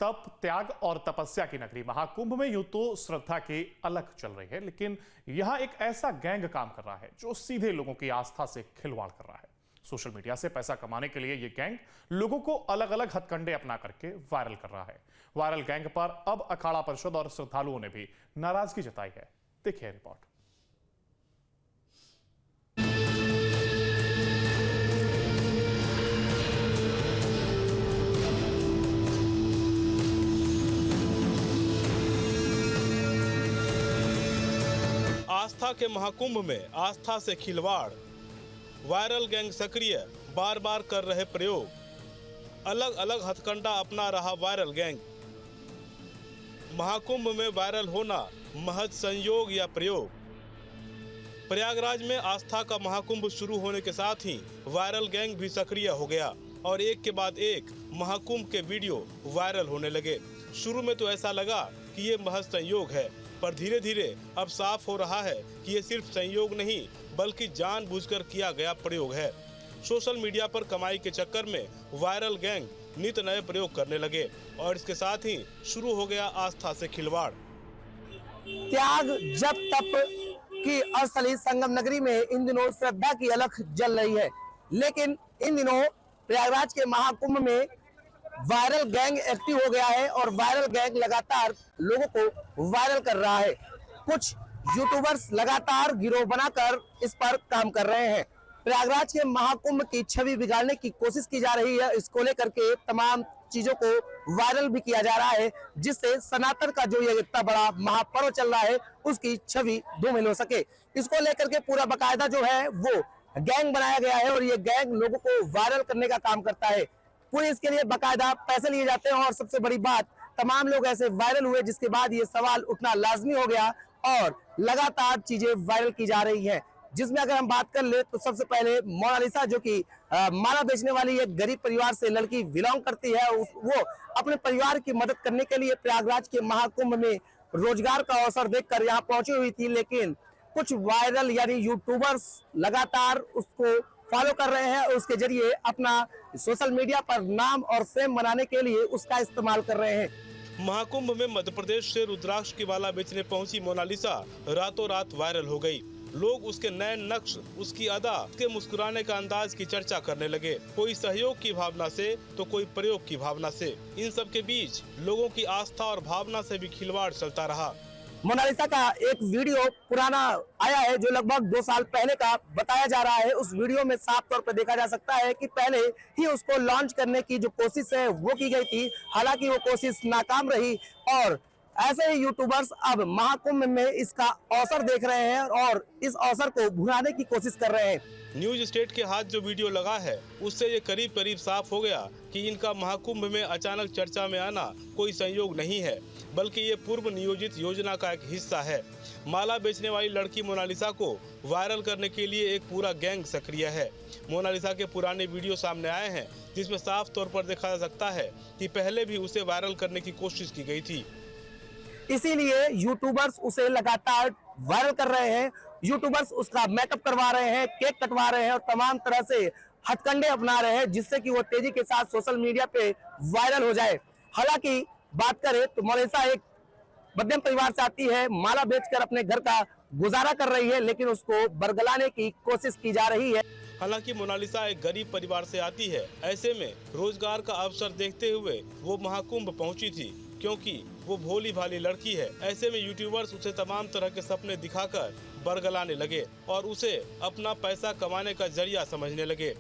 तप, त्याग और तपस्या की नगरी महाकुंभ में यूं तो श्रद्धा की अलख चल रही है, लेकिन यहां एक ऐसा गैंग काम कर रहा है जो सीधे लोगों की आस्था से खिलवाड़ कर रहा है। सोशल मीडिया से पैसा कमाने के लिए यह गैंग लोगों को अलग अलग हथकंडे अपना करके वायरल कर रहा है। वायरल गैंग पर अब अखाड़ा परिषद और श्रद्धालुओं ने भी नाराजगी जताई है। देखिए रिपोर्ट। आस्था के महाकुंभ में आस्था से खिलवाड़, वायरल गैंग सक्रिय, बार बार कर रहे प्रयोग, अलग अलग हथकंडा अपना रहा वायरल गैंग। महाकुंभ में वायरल होना महज संयोग या प्रयोग। प्रयागराज में आस्था का महाकुंभ शुरू होने के साथ ही वायरल गैंग भी सक्रिय हो गया और एक के बाद एक महाकुंभ के वीडियो वायरल होने लगे। शुरू में तो ऐसा लगा कि ये महज संयोग है, पर धीरे धीरे अब साफ हो रहा है कि ये सिर्फ संयोग नहीं बल्कि जानबूझकर किया गया प्रयोग है। सोशल मीडिया पर कमाई के चक्कर में वायरल गैंग नित नए प्रयोग करने लगे और इसके साथ ही शुरू हो गया आस्था से खिलवाड़। त्याग, जप, तप की अस्थली संगम नगरी में इन दिनों श्रद्धा की अलख जल रही है, लेकिन इन दिनों प्रयागराज के महाकुंभ में वायरल गैंग एक्टिव हो गया है और वायरल गैंग लगातार लोगों को वायरल कर रहा है। कुछ यूट्यूबर्स लगातार गिरोह बनाकर इस पर काम कर रहे हैं। प्रयागराज के महाकुंभ की छवि बिगाड़ने की कोशिश की जा रही है। इसको लेकर के तमाम चीजों को वायरल भी किया जा रहा है, जिससे सनातन का जो ये इतना बड़ा महापर्व चल रहा है उसकी छवि धूमिल हो सके। इसको लेकर के पूरा बाकायदा जो है वो गैंग बनाया गया है और ये गैंग लोगों को वायरल करने का काम करता है। पूरे इसके लिए बाकायदा पैसे लिए जाते हैं और सबसे बड़ी बात, तमाम लोग ऐसे वायरल हुए जिसके बाद ये सवाल उठना लाजमी हो गया और लगातार चीजें वायरल की जा रही हैं। जिसमें अगर हम बात कर ले तो सबसे पहले मोनालिसा, जो कि माला बेचने वाली एक गरीब परिवार से लड़की बिलोंग करती है, वो अपने परिवार की मदद करने के लिए प्रयागराज के महाकुंभ में रोजगार का अवसर देखकर यहाँ पहुंची हुई थी, लेकिन कुछ वायरल यानी यूट्यूबर्स लगातार उसको फॉलो कर रहे हैं और उसके जरिए अपना सोशल मीडिया पर नाम और फेम बनाने के लिए उसका इस्तेमाल कर रहे हैं। महाकुंभ में मध्य प्रदेश से रुद्राक्ष की माला बेचने पहुंची मोनालिसा रातों रात वायरल हो गई। लोग उसके नए नक्श, उसकी अदा, उसके मुस्कुराने का अंदाज की चर्चा करने लगे। कोई सहयोग की भावना से तो कोई प्रयोग की भावना से। इन सब के बीच लोगों की आस्था और भावना से भी खिलवाड़ चलता रहा। मोनालिसा का एक वीडियो पुराना आया है जो लगभग 2 साल पहले का बताया जा रहा है। उस वीडियो में साफ तौर पर देखा जा सकता है कि पहले ही उसको लॉन्च करने की जो कोशिश है वो की गई थी, हालांकि वो कोशिश नाकाम रही और ऐसे ही यूट्यूबर्स अब महाकुंभ में इसका अवसर देख रहे हैं और इस अवसर को भुनाने की कोशिश कर रहे हैं। न्यूज स्टेट के हाथ जो वीडियो लगा है उससे ये करीब करीब साफ हो गया कि इनका महाकुंभ में अचानक चर्चा में आना कोई संयोग नहीं है, बल्कि ये पूर्व नियोजित योजना का एक हिस्सा है। माला बेचने वाली लड़की मोनालिसा को वायरल करने के लिए एक पूरा गैंग सक्रिय है। मोनालिसा के पुराने वीडियो सामने आए हैं जिसमें साफ तौर पर देखा जा सकता है कि पहले भी उसे वायरल करने की कोशिश की गई थी। इसीलिए यूट्यूबर्स उसे लगातार वायरल कर रहे हैं। यूट्यूबर्स उसका मेकअप करवा रहे हैं, केक कटवा रहे हैं और तमाम तरह से हथकंडे अपना रहे हैं जिससे कि वो तेजी के साथ सोशल मीडिया पे वायरल हो जाए। हालांकि बात करें तो मोनालिसा एक मध्यम परिवार से आती है, माला बेचकर अपने घर का गुजारा कर रही है, लेकिन उसको बरगलाने की कोशिश की जा रही है। हालांकि मोनालिसा एक गरीब परिवार से आती है, ऐसे में रोजगार का अवसर देखते हुए वो महाकुंभ पहुंची थी, क्योंकि वो भोली भाली लड़की है। ऐसे में यूट्यूबर्स उसे तमाम तरह के सपने दिखाकर बरगलाने लगे और उसे अपना पैसा कमाने का जरिया समझने लगे।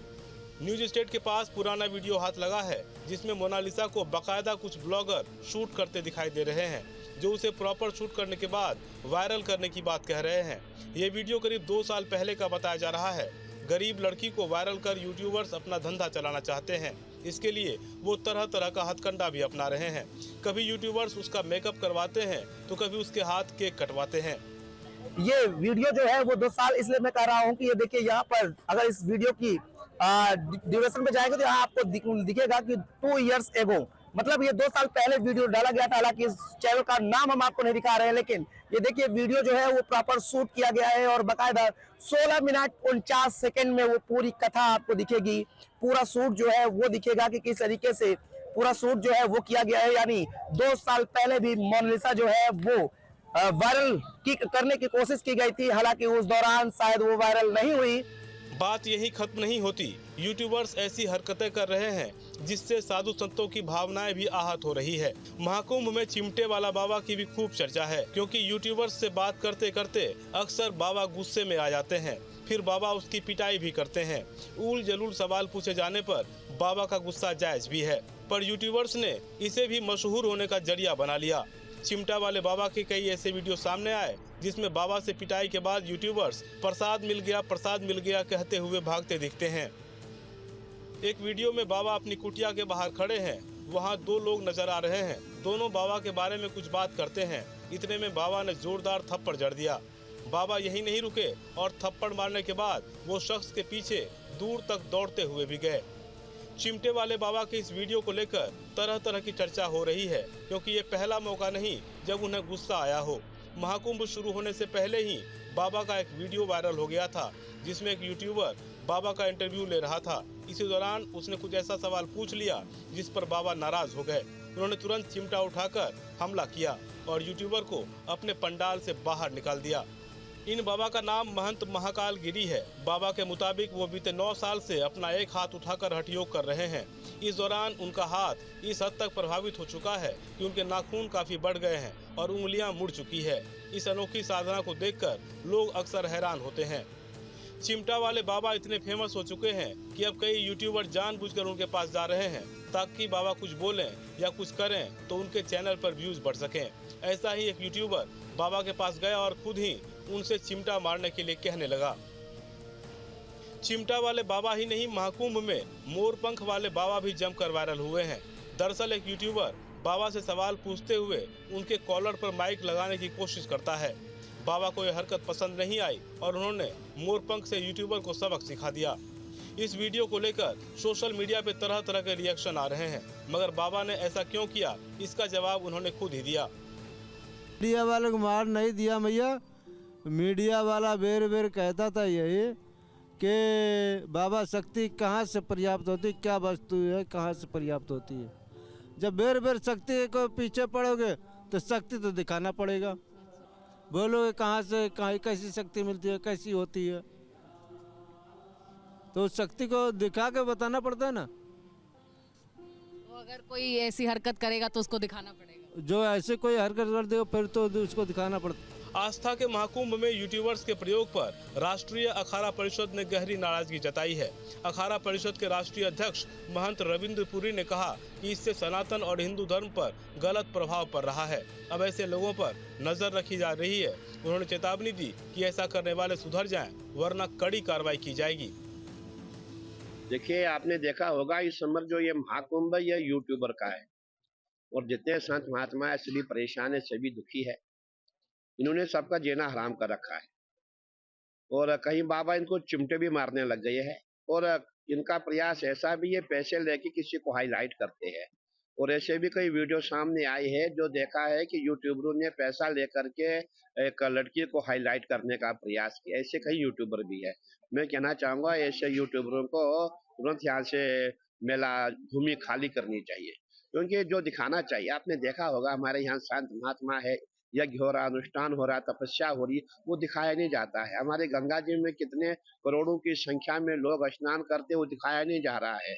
न्यूज स्टेट के पास पुराना वीडियो हाथ लगा है जिसमें मोनालिसा को बाकायदा कुछ ब्लॉगर शूट करते दिखाई दे रहे हैं, जो उसे प्रॉपर शूट करने के बाद वायरल करने की बात कह रहे हैं। ये वीडियो करीब 2 साल पहले का बताया जा रहा है। गरीब लड़की को वायरल कर यूट्यूबर्स अपना धंधा चलाना चाहते हैं। इसके लिए वो तरह तरह का हथकंडा भी अपना रहे हैं। कभी यूट्यूबर्स उसका मेकअप करवाते हैं तो कभी उसके हाथ केक कटवाते हैं। ये वीडियो जो है वो 2 साल इसलिए मैं कह रहा हूँ कि ये देखिए, यहाँ पर अगर इस वीडियो की ड्यूरेशन पे जाएंगे तो यहाँ आपको दिखेगा कि 2 इयर्स एगो, मतलब ये 2 साल पहले वीडियो डाला गया था। हालांकि इस चैनल का नाम हम आपको नहीं दिखा रहे हैं, लेकिन ये देखिए वीडियो जो है वो प्रॉपर शूट किया गया है और बाकायदा 16 मिनट 49 सेकंड में वो पूरी कथा आपको दिखेगी। पूरा शूट जो है वो दिखेगा कि किस तरीके से पूरा शूट जो है वो किया गया है। यानी 2 साल पहले भी मोनालिसा जो है वो वायरल करने की कोशिश की गई थी, हालांकि उस दौरान शायद वो वायरल नहीं हुई। बात यही खत्म नहीं होती, यूट्यूबर्स ऐसी हरकतें कर रहे हैं जिससे साधु संतों की भावनाएं भी आहत हो रही है। महाकुंभ में चिमटे वाला बाबा की भी खूब चर्चा है, क्योंकि यूट्यूबर्स से बात करते करते अक्सर बाबा गुस्से में आ जाते हैं, फिर बाबा उसकी पिटाई भी करते हैं। उल जलूल सवाल पूछे जाने पर बाबा का गुस्सा जायज भी है, पर यूट्यूबर्स ने इसे भी मशहूर होने का जरिया बना लिया। चिमटा वाले बाबा के कई ऐसे वीडियो सामने आए जिसमें बाबा से पिटाई के बाद यूट्यूबर्स प्रसाद मिल गया कहते हुए भागते दिखते हैं। एक वीडियो में बाबा अपनी कुटिया के बाहर खड़े हैं, वहां 2 लोग नजर आ रहे हैं, दोनों बाबा के बारे में कुछ बात करते हैं। इतने में बाबा ने जोरदार थप्पड़ जड़ दिया। बाबा यही नहीं रुके और थप्पड़ मारने के बाद वो शख्स के पीछे दूर तक दौड़ते हुए भी गए। चिमटे वाले बाबा के इस वीडियो को लेकर तरह तरह की चर्चा हो रही है, क्योंकि ये पहला मौका नहीं जब उन्हें गुस्सा आया हो। महाकुंभ शुरू होने से पहले ही बाबा का एक वीडियो वायरल हो गया था, जिसमें एक यूट्यूबर बाबा का इंटरव्यू ले रहा था। इसी दौरान उसने कुछ ऐसा सवाल पूछ लिया जिस पर बाबा नाराज हो गए। उन्होंने तुरंत चिमटा उठाकर हमला किया और यूट्यूबर को अपने पंडाल से बाहर निकाल दिया। इन बाबा का नाम महंत महाकाल गिरी है। बाबा के मुताबिक वो बीते 9 साल से अपना एक हाथ उठाकर हठ योग कर रहे हैं। इस दौरान उनका हाथ इस हद तक प्रभावित हो चुका है कि उनके नाखून काफी बढ़ गए हैं और उंगलियां मुड़ चुकी है। इस अनोखी साधना को देखकर लोग अक्सर हैरान होते हैं। चिमटा वाले बाबा इतने फेमस हो चुके हैं कि अब कई यूट्यूबर जानबूझकर उनके पास जा रहे हैं ताकि बाबा कुछ बोलें या कुछ करें तो उनके चैनल पर व्यूज बढ़ सकें। ऐसा ही एक यूट्यूबर बाबा के पास गया और खुद ही उनसे चिमटा मारने के लिए कहने लगा। चिमटा वाले बाबा ही नहीं, महाकुंभ में मोरपंख वाले बाबा भी जमकर वायरल हुए हैं। दरअसल एक यूट्यूबर बाबा से सवाल पूछते हुए उनके कॉलर पर माइक लगाने की कोशिश करता है। बाबा को यह हरकत पसंद नहीं आई और उन्होंने मोरपंख से यूट्यूबर को सबक सिखा दिया। इस वीडियो को लेकर सोशल मीडिया पे तरह तरह के रिएक्शन आ रहे हैं, मगर बाबा ने ऐसा क्यों किया, इसका जवाब उन्होंने खुद ही दिया। मीडिया वाले को मार नहीं दिया भैया। मीडिया वाला बेर बेर कहता था यही कि बाबा शक्ति कहाँ से पर्याप्त होती, क्या वस्तु है कहाँ से पर्याप्त होती है। जब बेर बेर शक्ति को पीछे पड़ोगे तो शक्ति तो दिखाना पड़ेगा। बोलोगे कहाँ से कैसी शक्ति मिलती है, कैसी होती है, तो उस शक्ति को दिखा के बताना पड़ता है ना। तो अगर कोई ऐसी हरकत करेगा तो उसको दिखाना पड़ेगा। जो ऐसे कोई हरकत कर दे फिर तो उसको दिखाना पड़ता। आस्था के महाकुंभ में यूट्यूबर्स के प्रयोग पर राष्ट्रीय अखाड़ा परिषद ने गहरी नाराजगी जताई है। अखाड़ा परिषद के राष्ट्रीय अध्यक्ष महंत रविंद्र पुरी ने कहा कि इससे सनातन और हिंदू धर्म पर गलत प्रभाव पड़ रहा है। अब ऐसे लोगों पर नजर रखी जा रही है। उन्होंने चेतावनी दी कि ऐसा करने वाले सुधर जाएं, वरना कड़ी कार्रवाई की जाएगी। देखिए, आपने देखा होगा इस समय जो ये महाकुंभ है, ये यूट्यूबर का है और जितने संत महात्मा सभी परेशान है, सभी दुखी है। इन्होंने सबका जीना हराम कर रखा है और कहीं बाबा इनको चिमटे भी मारने लग गए हैं और इनका प्रयास ऐसा भी है, पैसे लेके किसी को हाईलाइट करते हैं और ऐसे भी कई वीडियो सामने आए हैं जो देखा है कि यूट्यूबरों ने पैसा लेकर के एक लड़की को हाईलाइट करने का प्रयास किया। ऐसे कई यूट्यूबर भी है। मैं कहना चाहूँगा ऐसे यूट्यूबरों को तुरंत यहाँ से मेला भूमि खाली करनी चाहिए, क्योंकि जो दिखाना चाहिए, आपने देखा होगा हमारे यहाँ संत महात्मा है, यज्ञ हो रहा, अनुष्ठान हो रहा, तपस्या हो रही, वो दिखाया नहीं जाता है। हमारे गंगा जी में कितने करोड़ों की संख्या में लोग स्नान करते, वो दिखाया नहीं जा रहा है।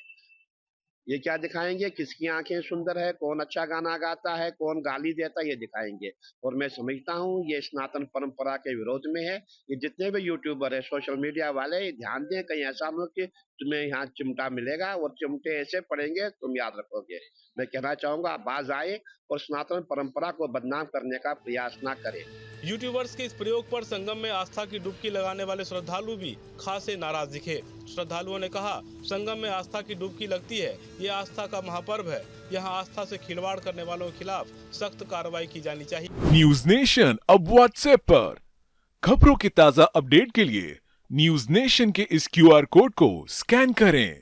ये क्या दिखाएंगे, किसकी आंखें सुंदर है, कौन अच्छा गाना गाता है, कौन गाली देता है, ये दिखाएंगे। और मैं समझता हूँ ये सनातन परंपरा के विरोध में है। ये जितने भी यूट्यूबर है, सोशल मीडिया वाले, ध्यान दें कहीं ऐसा हो कि तुम्हें यहाँ चिमटा मिलेगा और चिमटे ऐसे पड़ेंगे तुम याद रखोगे। मैं कहना चाहूंगा आप बाज आए और सनातन परंपरा को बदनाम करने का प्रयास ना करें। यूट्यूबर्स के इस प्रयोग पर संगम में आस्था की डुबकी लगाने वाले श्रद्धालु भी खासे नाराज दिखे। श्रद्धालुओं ने कहा, संगम में आस्था की डुबकी लगती है, ये आस्था का महापर्व है, यहाँ आस्था से खिलवाड़ करने वालों के खिलाफ सख्त कार्रवाई की जानी चाहिए। न्यूज नेशन अब व्हाट्सएप पर खबरों की ताज़ा अपडेट के लिए न्यूज नेशन के इस QR कोड को स्कैन करें।